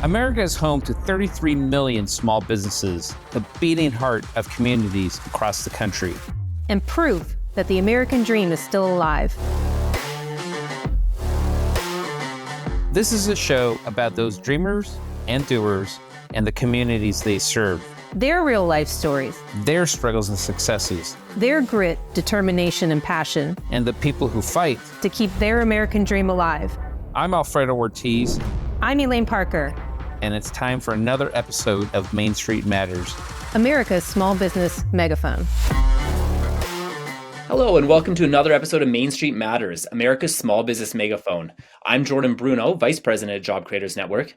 America is home to 33 million small businesses, the beating heart of communities across the country. And proof that the American dream is still alive. This is a show about those dreamers and doers and the communities they serve. Their real life stories. Their struggles and successes. Their grit, determination, and passion. And the people who fight to keep their American dream alive. I'm Alfredo Ortiz. I'm Elaine Parker. And it's time for another episode of Main Street Matters, America's small business megaphone. Hello, and welcome to another episode of Main Street Matters, America's small business megaphone. I'm Jordan Bruno, Vice President at Job Creators Network.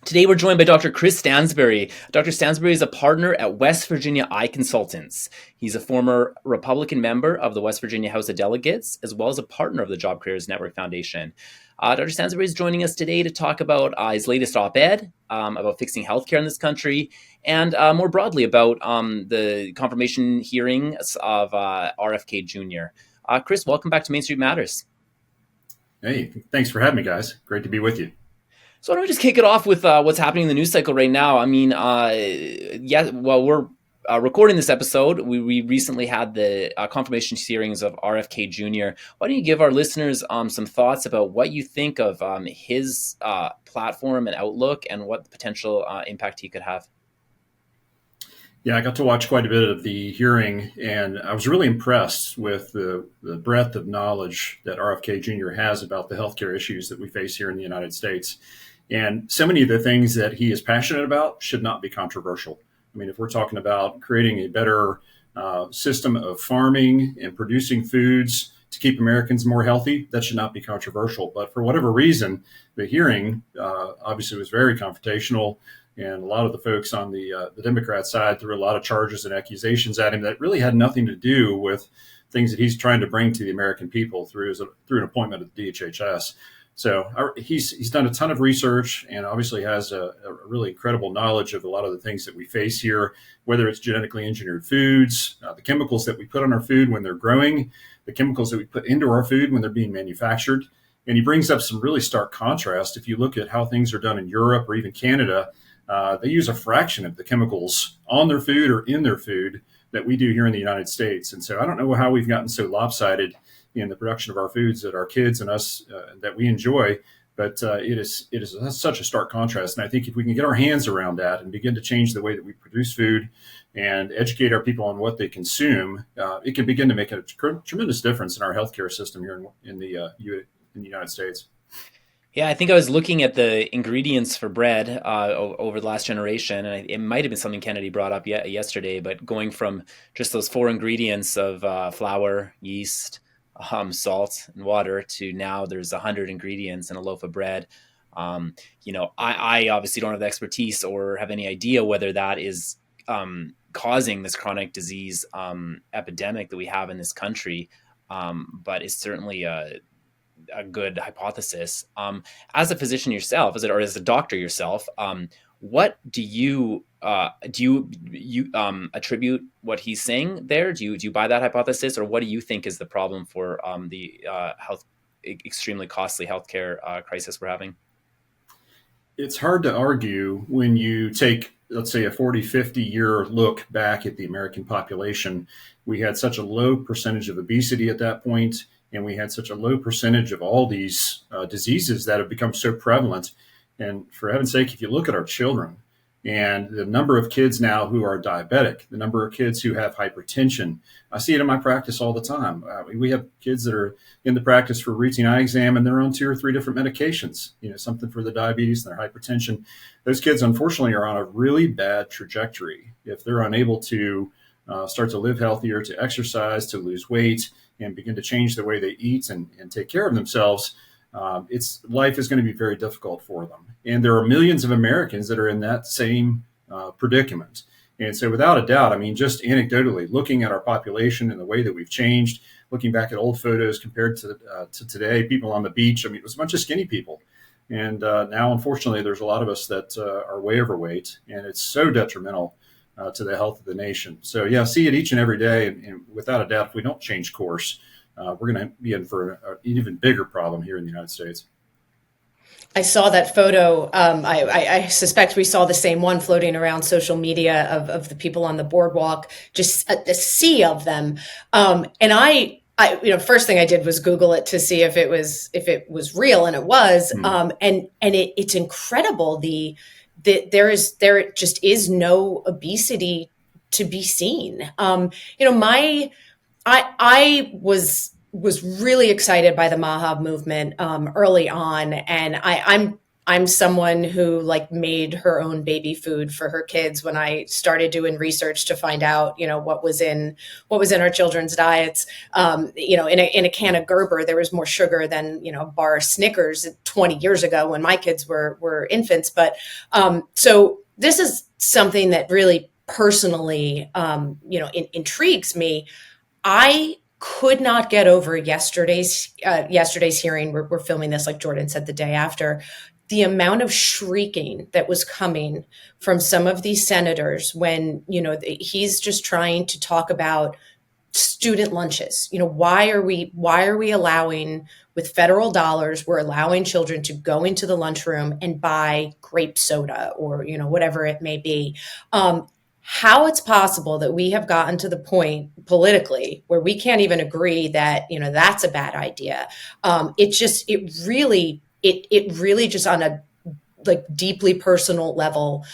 Today, we're joined by Dr. Chris Stansbury. Dr. Stansbury is a partner at West Virginia Eye Consultants. He's a former Republican member of the West Virginia House of Delegates, as well as a partner of the Job Creators Network Foundation. Dr. Stansbury is joining us today to talk about his latest op-ed about fixing healthcare in this country, and more broadly about the confirmation hearings of RFK Jr. Chris, welcome back to Main Street Matters. Hey, thanks for having me, guys. Great to be with you. So why don't we just kick it off with what's happening in the news cycle right now? I mean, we're recording this episode. We recently had the confirmation hearings of RFK Jr. Why don't you give our listeners some thoughts about what you think of his platform and outlook and what potential impact he could have? Yeah, I got to watch quite a bit of the hearing, and I was really impressed with the breadth of knowledge that RFK Jr. has about the healthcare issues that we face here in the United States. And so many of the things that he is passionate about should not be controversial. I mean, if we're talking about creating a better system of farming and producing foods to keep Americans more healthy, that should not be controversial. But for whatever reason, the hearing obviously was very confrontational. And a lot of the folks on the Democrat side threw a lot of charges and accusations at him that really had nothing to do with things that he's trying to bring to the American people through an appointment at the DHHS. So he's done a ton of research and obviously has a really incredible knowledge of a lot of the things that we face here, whether it's genetically engineered foods, the chemicals that we put on our food when they're growing, the chemicals that we put into our food when they're being manufactured. And he brings up some really stark contrast. If you look at how things are done in Europe or even Canada, they use a fraction of the chemicals on their food or in their food that we do here in the United States. And so I don't know how we've gotten so lopsided in the production of our foods that our kids and us that we enjoy, but it is such a stark contrast. And I think if we can get our hands around that and begin to change the way that we produce food and educate our people on what they consume, it can begin to make a tremendous difference in our healthcare system here in the United States. Yeah, I think I was looking at the ingredients for bread over the last generation, and it might have been something Kennedy brought up yesterday, but going from just those 4 ingredients of flour, yeast, salt, and water to now there's 100 ingredients in a loaf of bread. I obviously don't have the expertise or have any idea whether that is causing this chronic disease epidemic that we have in this country, but it's certainly a good hypothesis. As a physician yourself, or as a doctor yourself, what do you attribute what he's saying there? Do you buy that hypothesis, or what do you think is the problem for the extremely costly healthcare crisis we're having? It's hard to argue when you take, let's say, a 40, 50-year look back at the American population. We had such a low percentage of obesity at that point, and we had such a low percentage of all these diseases that have become so prevalent. And for heaven's sake, if you look at our children and the number of kids now who are diabetic, the number of kids who have hypertension, I see it in my practice all the time. We have kids that are in the practice for routine eye exam, and they're on 2 or 3 different medications, something for the diabetes and their hypertension. Those kids, unfortunately, are on a really bad trajectory. If they're unable to start to live healthier, to exercise, to lose weight, and begin to change the way they eat and take care of themselves, life is going to be very difficult for them. And there are millions of Americans that are in that same predicament. And so without a doubt, I mean, just anecdotally, looking at our population and the way that we've changed, looking back at old photos compared to today, people on the beach, I mean, it was a bunch of skinny people. And now, unfortunately, there's a lot of us that are way overweight, and it's so detrimental to the health of the nation. So, yeah, see it each and every day. And without a doubt, if we don't change course, we're going to be in for an even bigger problem here in the United States. I saw that photo. I suspect we saw the same one floating around social media of the people on the boardwalk, just a sea of them. And I, first thing I did was Google it to see if it was real, and it was. And it's incredible. There just is no obesity to be seen. I was really excited by the MAHA movement early on, and I'm someone who made her own baby food for her kids when I started doing research to find out what was in our children's diets. In a can of Gerber there was more sugar than a bar of Snickers 20 years ago when my kids were infants. But so this is something that really personally intrigues me. I could not get over yesterday's hearing. We're filming this, like Jordan said, the day after. The amount of shrieking that was coming from some of these senators when he's just trying to talk about student lunches. Why are we allowing, with federal dollars, we're allowing children to go into the lunchroom and buy grape soda or whatever it may be. How it's possible that we have gotten to the point politically where we can't even agree that, that's a bad idea. It really just on a deeply personal level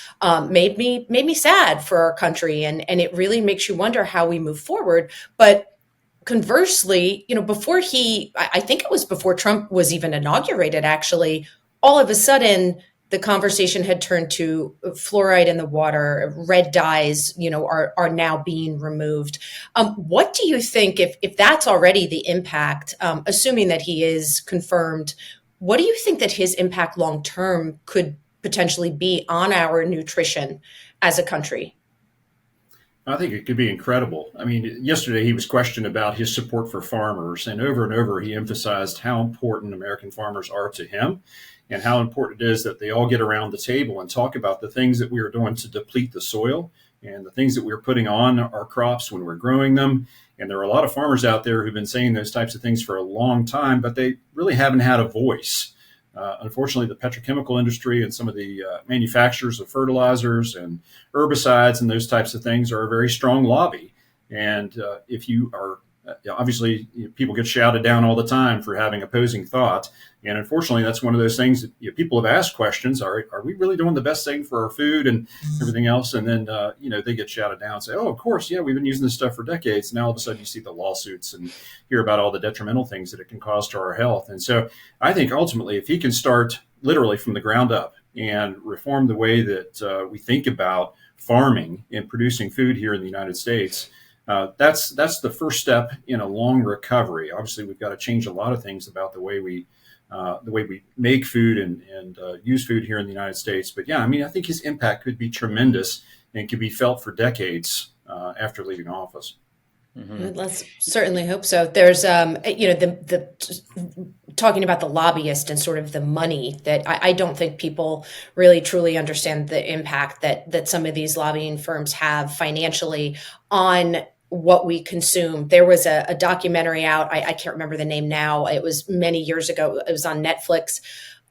made me sad for our country. And it really makes you wonder how we move forward. But conversely, I think it was before Trump was even inaugurated, actually, all of a sudden, the conversation had turned to fluoride in the water, red dyes, are now being removed. What do you think, if that's already the impact, assuming that he is confirmed, what do you think that his impact long-term could potentially be on our nutrition as a country? I think it could be incredible. I mean, yesterday he was questioned about his support for farmers, and over he emphasized how important American farmers are to him and how important it is that they all get around the table and talk about the things that we are doing to deplete the soil and the things that we're putting on our crops when we're growing them. And there are a lot of farmers out there who've been saying those types of things for a long time, but they really haven't had a voice. Unfortunately, the petrochemical industry and some of the manufacturers of fertilizers and herbicides and those types of things are a very strong lobby. And if you are obviously, people get shouted down all the time for having opposing thought. And unfortunately, that's one of those things that people have asked questions. Are we really doing the best thing for our food and everything else? And then, they get shouted down and say, oh, of course, yeah, we've been using this stuff for decades. Now, all of a sudden, you see the lawsuits and hear about all the detrimental things that it can cause to our health. And so I think ultimately, if he can start literally from the ground up and reform the way that we think about farming and producing food here in the United States, that's the first step in a long recovery. Obviously, we've got to change a lot of things about the way we make food and use food here in the United States. But yeah, I mean, I think his impact could be tremendous and could be felt for decades after leaving office. Mm-hmm. Let's certainly hope so. There's, the talking about the lobbyist and sort of the money that I don't think people really truly understand the impact that some of these lobbying firms have financially on what we consume. There was a documentary out, I can't remember the name now. It was many years ago. It was on Netflix,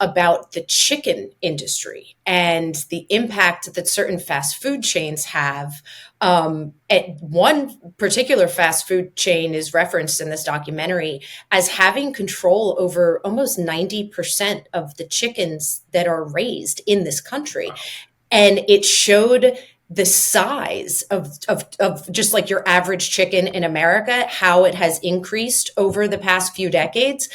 about the chicken industry and the impact that certain fast food chains have. At one particular fast food chain is referenced in this documentary as having control over almost 90% of the chickens that are raised in this country. And it showed the size of just like your average chicken in America, how it has increased over the past few decades,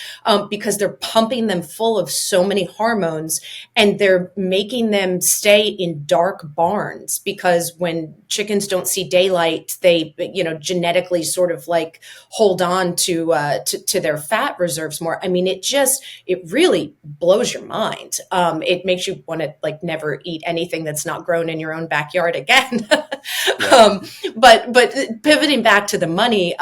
because they're pumping them full of so many hormones and they're making them stay in dark barns, because when chickens don't see daylight, they, genetically sort of like hold on to their fat reserves more. I mean, it really blows your mind. It makes you want to like never eat anything that's not grown in your own backyard again. Yeah. But pivoting back to the money,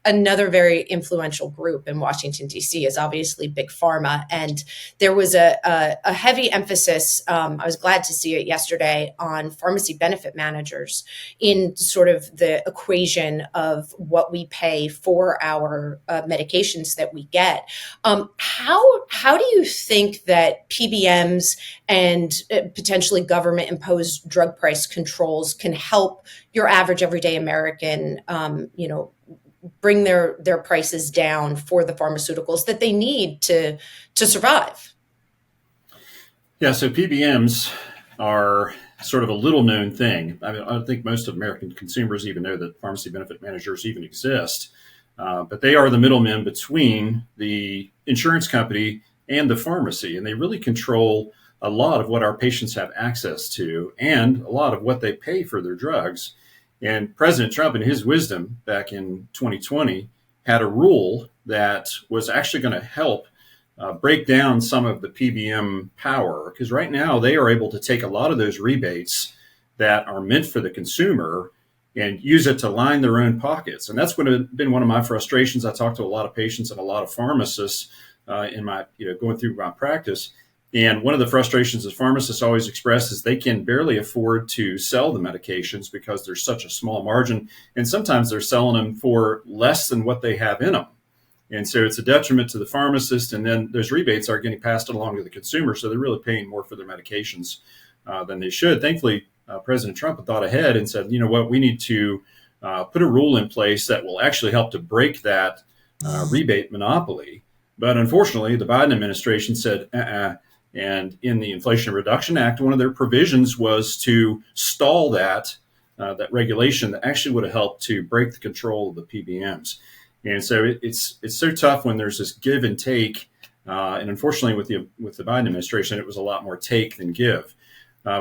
another very influential group in Washington, D.C. is obviously Big Pharma. And there was a heavy emphasis, I was glad to see it yesterday, on pharmacy benefit managers in sort of the equation of what we pay for our medications that we get. How do you think that PBMs and potentially government-imposed drug price controls can help your average everyday American, bring their prices down for the pharmaceuticals that they need to survive? Yeah, so PBMs are sort of a little known thing. I mean, I don't think most of American consumers even know that pharmacy benefit managers even exist. But they are the middlemen between the insurance company and the pharmacy, and they really control a lot of what our patients have access to and a lot of what they pay for their drugs. And President Trump, in his wisdom back in 2020, had a rule that was actually going to help break down some of the PBM power, because right now they are able to take a lot of those rebates that are meant for the consumer and use it to line their own pockets. And that's been one of my frustrations. I talked to a lot of patients and a lot of pharmacists in my, going through my practice. And one of the frustrations that pharmacists always express is they can barely afford to sell the medications because there's such a small margin. And sometimes they're selling them for less than what they have in them. And so it's a detriment to the pharmacist. And then those rebates are getting passed along to the consumer. So they're really paying more for their medications than they should. Thankfully, President Trump thought ahead and said, you know what, we need to put a rule in place that will actually help to break that rebate monopoly. But unfortunately, the Biden administration said, And in the Inflation Reduction Act, one of their provisions was to stall that regulation that actually would have helped to break the control of the PBMs. And so it's so tough when there's this give and take. And unfortunately, with the Biden administration, it was a lot more take than give.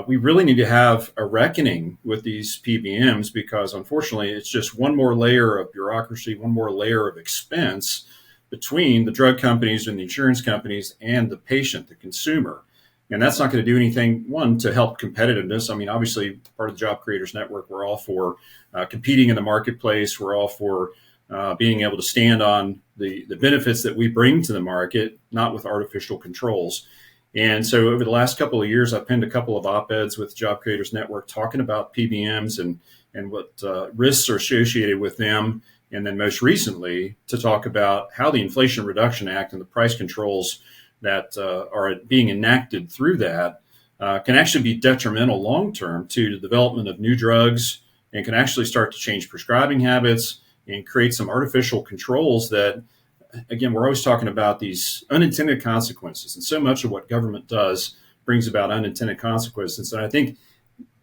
We really need to have a reckoning with these PBMs because, unfortunately, it's just one more layer of bureaucracy, one more layer of expense between the drug companies and the insurance companies and the patient, the consumer. And that's not going to do anything, one, to help competitiveness. I mean, obviously, part of the Job Creators Network, we're all for competing in the marketplace. We're all for being able to stand on the benefits that we bring to the market, not with artificial controls. And so over the last couple of years, I've penned a couple of op-eds with Job Creators Network talking about PBMs and what risks are associated with them. And then most recently to talk about how the Inflation Reduction Act and the price controls that are being enacted through that can actually be detrimental long-term to the development of new drugs and can actually start to change prescribing habits and create some artificial controls that, again, we're always talking about these unintended consequences. And so much of what government does brings about unintended consequences. And I think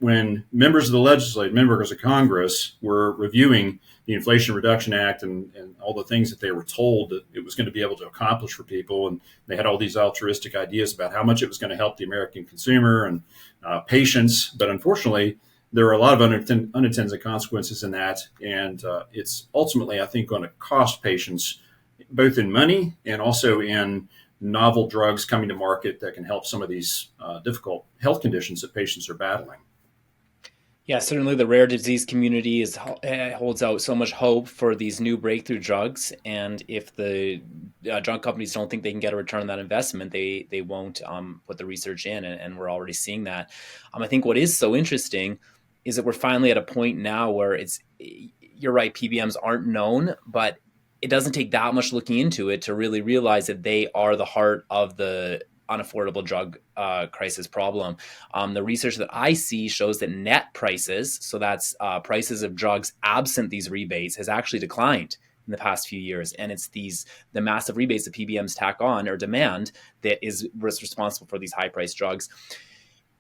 when members of the legislature, members of Congress were reviewing the Inflation Reduction Act and all the things that they were told that it was going to be able to accomplish for people, and they had all these altruistic ideas about how much it was going to help the American consumer and patients. But unfortunately, there are a lot of unintended consequences in that. And it's ultimately, I think, going to cost patients both in money and also in novel drugs coming to market that can help some of these difficult health conditions that patients are battling. Yeah, certainly the rare disease community holds out so much hope for these new breakthrough drugs. And if the drug companies don't think they can get a return on that investment, they won't put the research in. And we're already seeing that. I think what is so interesting is that we're finally at a point now where you're right, PBMs aren't known, but it doesn't take that much looking into it to really realize that they are the heart of the unaffordable drug crisis problem. The research that I see shows that net prices, so that's prices of drugs absent these rebates, has actually declined in the past few years. And it's the massive rebates that PBMs tack on or demand that was responsible for these high-priced drugs.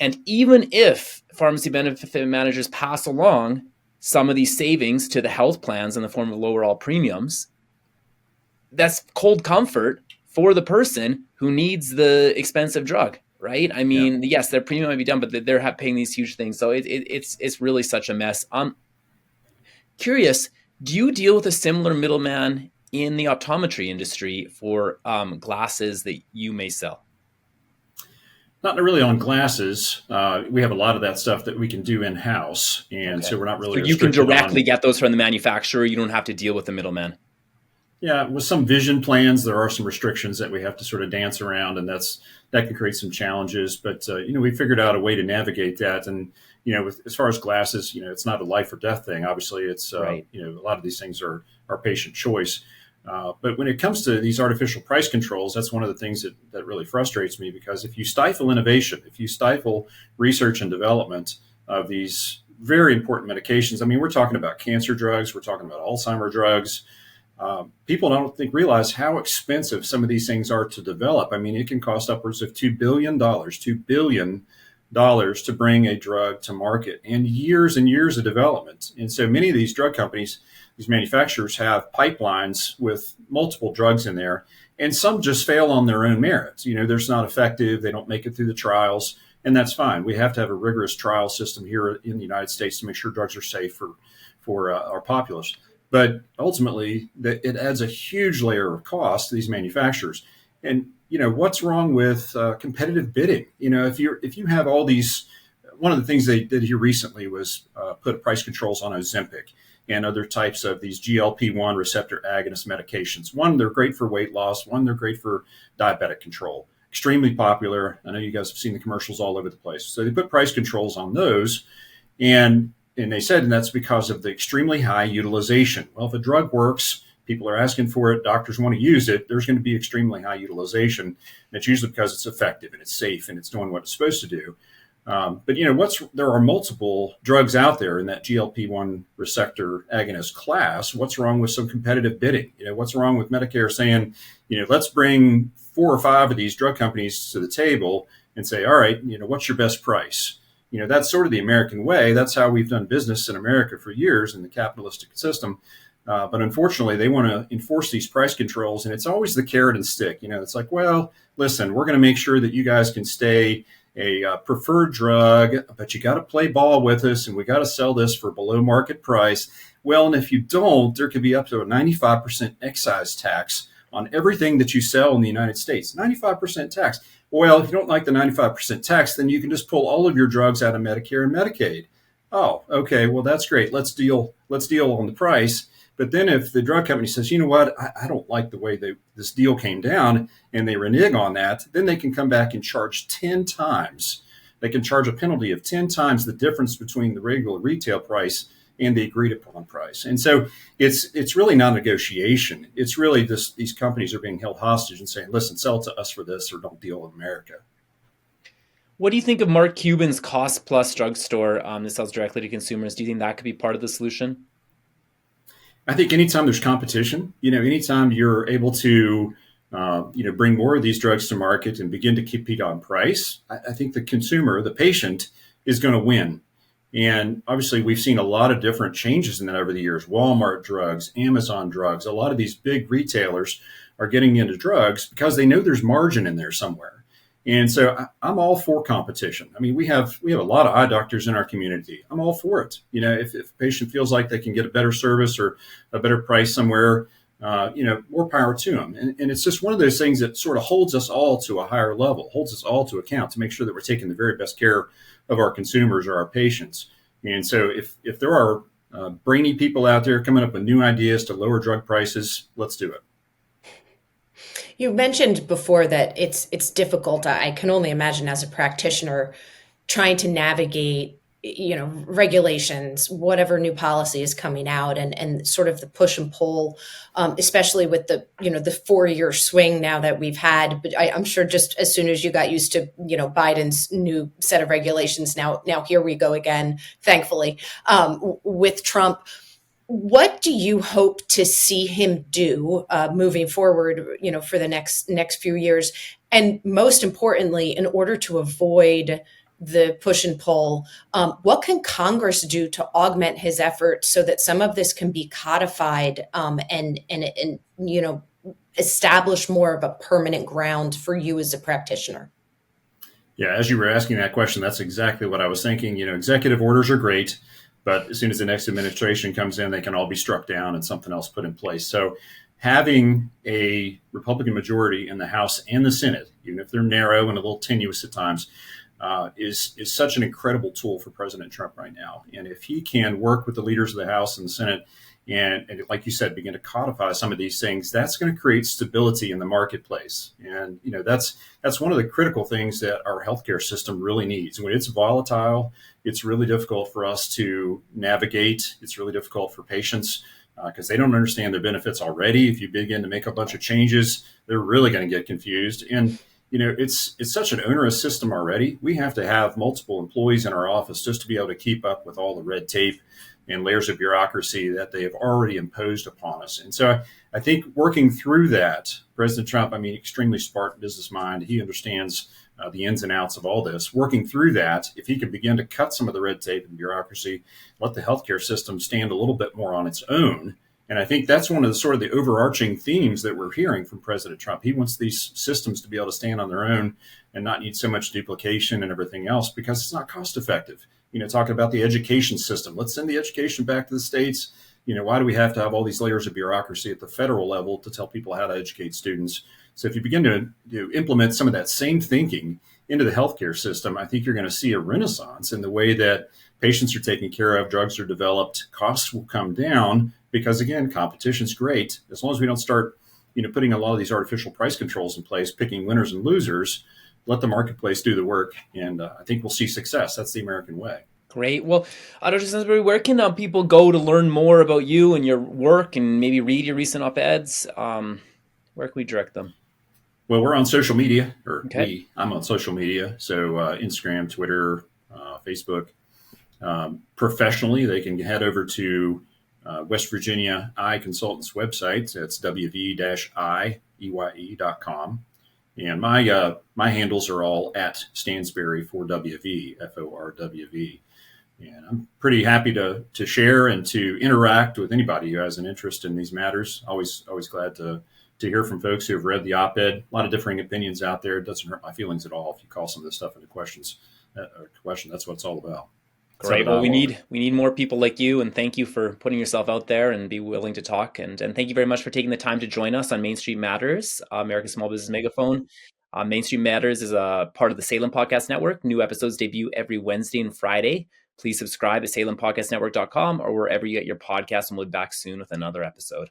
And even if pharmacy benefit managers pass along some of these savings to the health plans in the form of lower all premiums, that's cold comfort for the person who needs the expensive drug, right? I mean, yes, their premium might be down, but they're paying these huge things. So it's really such a mess. Curious, do you deal with a similar middleman in the optometry industry for glasses that you may sell? Not really on glasses. We have a lot of that stuff that we can do in-house. And so we're not really So you can directly get those from the manufacturer. You don't have to deal with the middleman. Yeah, with some vision plans, there are some restrictions that we have to sort of dance around, and that can create some challenges. But we figured out a way to navigate that. And as far as glasses, it's not a life or death thing. Obviously, it's Right. a lot of these things are patient choice. But when it comes to these artificial price controls, that's one of the things that really frustrates me, because if you stifle innovation, if you stifle research and development of these very important medications, I mean, we're talking about cancer drugs, we're talking about Alzheimer drugs. People don't realize how expensive some of these things are to develop. I mean, it can cost upwards of $2 billion to bring a drug to market, and years of development. And so many of these drug companies, these manufacturers, have pipelines with multiple drugs in there, and some just fail on their own merits. They're just not effective. They don't make it through the trials, and that's fine. We have to have a rigorous trial system here in the United States to make sure drugs are safe for our populace. But ultimately, it adds a huge layer of cost to these manufacturers. And what's wrong with competitive bidding? If you have all these, one of the things they did here recently was put price controls on Ozempic and other types of these GLP-1 receptor agonist medications. One, they're great for weight loss. One, they're great for diabetic control. Extremely popular. I know you guys have seen the commercials all over the place. So they put price controls on those, and they said, and that's because of the extremely high utilization. Well, if a drug works, people are asking for it, doctors want to use it, there's going to be extremely high utilization. And it's usually because it's effective and it's safe and it's doing what it's supposed to do. But there are multiple drugs out there in that GLP-1 receptor agonist class. What's wrong with some competitive bidding? What's wrong with Medicare saying, let's bring 4 or 5 of these drug companies to the table and say, all right, what's your best price? That's sort of the American way. That's how we've done business in America for years in the capitalistic system. But unfortunately, they want to enforce these price controls, and it's always the carrot and stick. It's like, well, listen, we're going to make sure that you guys can stay a preferred drug, but you got to play ball with us, and we got to sell this for below market price. Well, and if you don't, there could be up to a 95% excise tax on everything that you sell in the United States. 95% tax. Well, if you don't like the 95% tax, then you can just pull all of your drugs out of Medicare and Medicaid. Oh, okay. Well, that's great. Let's deal on the price. But then if the drug company says, you know what, I don't like the way this deal came down, and they renege on that, then they can come back and charge 10 times. They can charge a penalty of 10 times the difference between the regular retail price and the agreed upon price. And so it's really not negotiation. It's really these companies are being held hostage and saying, listen, sell it to us for this or don't deal with America. What do you think of Mark Cuban's Cost Plus drugstore that sells directly to consumers? Do you think that could be part of the solution? I think anytime there's competition, anytime you're able to, bring more of these drugs to market and begin to compete on price, I think the consumer, the patient, is going to win. And obviously, we've seen a lot of different changes in that over the years. Walmart drugs, Amazon drugs, a lot of these big retailers are getting into drugs because they know there's margin in there somewhere. And so I'm all for competition. I mean, we have a lot of eye doctors in our community. I'm all for it. If a patient feels like they can get a better service or a better price somewhere, more power to them. And it's just one of those things that sort of holds us all to a higher level, holds us all to account to make sure that we're taking the very best care of our consumers or our patients. And so if there are brainy people out there coming up with new ideas to lower drug prices, let's do it. You mentioned before that it's difficult. I can only imagine as a practitioner trying to navigate, regulations, whatever new policy is coming out, and sort of the push and pull, especially with the 4-year swing now that we've had. But I'm sure just as soon as you got used to, Biden's new set of regulations, now here we go again, thankfully, with Trump. What do you hope to see him do moving forward, for the next few years? And most importantly, in order to avoid the push and pull, what can Congress do to augment his efforts so that some of this can be codified and establish more of a permanent ground for you as a practitioner? Yeah, as you were asking that question, that's exactly what I was thinking. Executive orders are great, but as soon as the next administration comes in, they can all be struck down and something else put in place. So having a Republican majority in the House and the Senate, even if they're narrow and a little tenuous at times, is such an incredible tool for President Trump right now. And if he can work with the leaders of the House and the Senate and like you said, begin to codify some of these things, that's going to create stability in the marketplace. And that's one of the critical things that our healthcare system really needs. When it's volatile, it's really difficult for us to navigate. It's really difficult for patients because they don't understand their benefits already. If you begin to make a bunch of changes, they're really going to get confused. And it's such an onerous system already. We have to have multiple employees in our office just to be able to keep up with all the red tape and layers of bureaucracy that they have already imposed upon us. And so I think working through that, President Trump, extremely smart business mind. He understands the ins and outs of all this. Working through that, if he can begin to cut some of the red tape and bureaucracy, let the healthcare system stand a little bit more on its own. And I think that's one of the sort of the overarching themes that we're hearing from President Trump. He wants these systems to be able to stand on their own and not need so much duplication and everything else because it's not cost effective. Talking about the education system, let's send the education back to the states. Why do we have to have all these layers of bureaucracy at the federal level to tell people how to educate students? So if you begin to implement some of that same thinking into the healthcare system, I think you're going to see a renaissance in the way that patients are taken care of, drugs are developed, costs will come down because, again, competition's great. As long as we don't start, putting a lot of these artificial price controls in place, picking winners and losers, let the marketplace do the work. And I think we'll see success. That's the American way. Great. Well, Dr. Stansbury, where can people go to learn more about you and your work and maybe read your recent op-eds? Where can we direct them? Well, we're on social media, Okay. I'm on social media. So Instagram, Twitter, Facebook. Professionally, they can head over to West Virginia Eye Consultants website. That's wv-ieye.com. And my handles are all at Stansbury for WV, FORWV. And I'm pretty happy to share and to interact with anybody who has an interest in these matters. Always glad to hear from folks who have read the op-ed. A lot of differing opinions out there. It doesn't hurt my feelings at all if you call some of this stuff into question. That's what it's all about. Great. Well, we need more people like you, and thank you for putting yourself out there and be willing to talk. And thank you very much for taking the time to join us on Main Street Matters, America's Small Business Megaphone. Main Street Matters is a part of the Salem Podcast Network. New episodes debut every Wednesday and Friday. Please subscribe at salempodcastnetwork.com or wherever you get your podcasts, and we'll be back soon with another episode.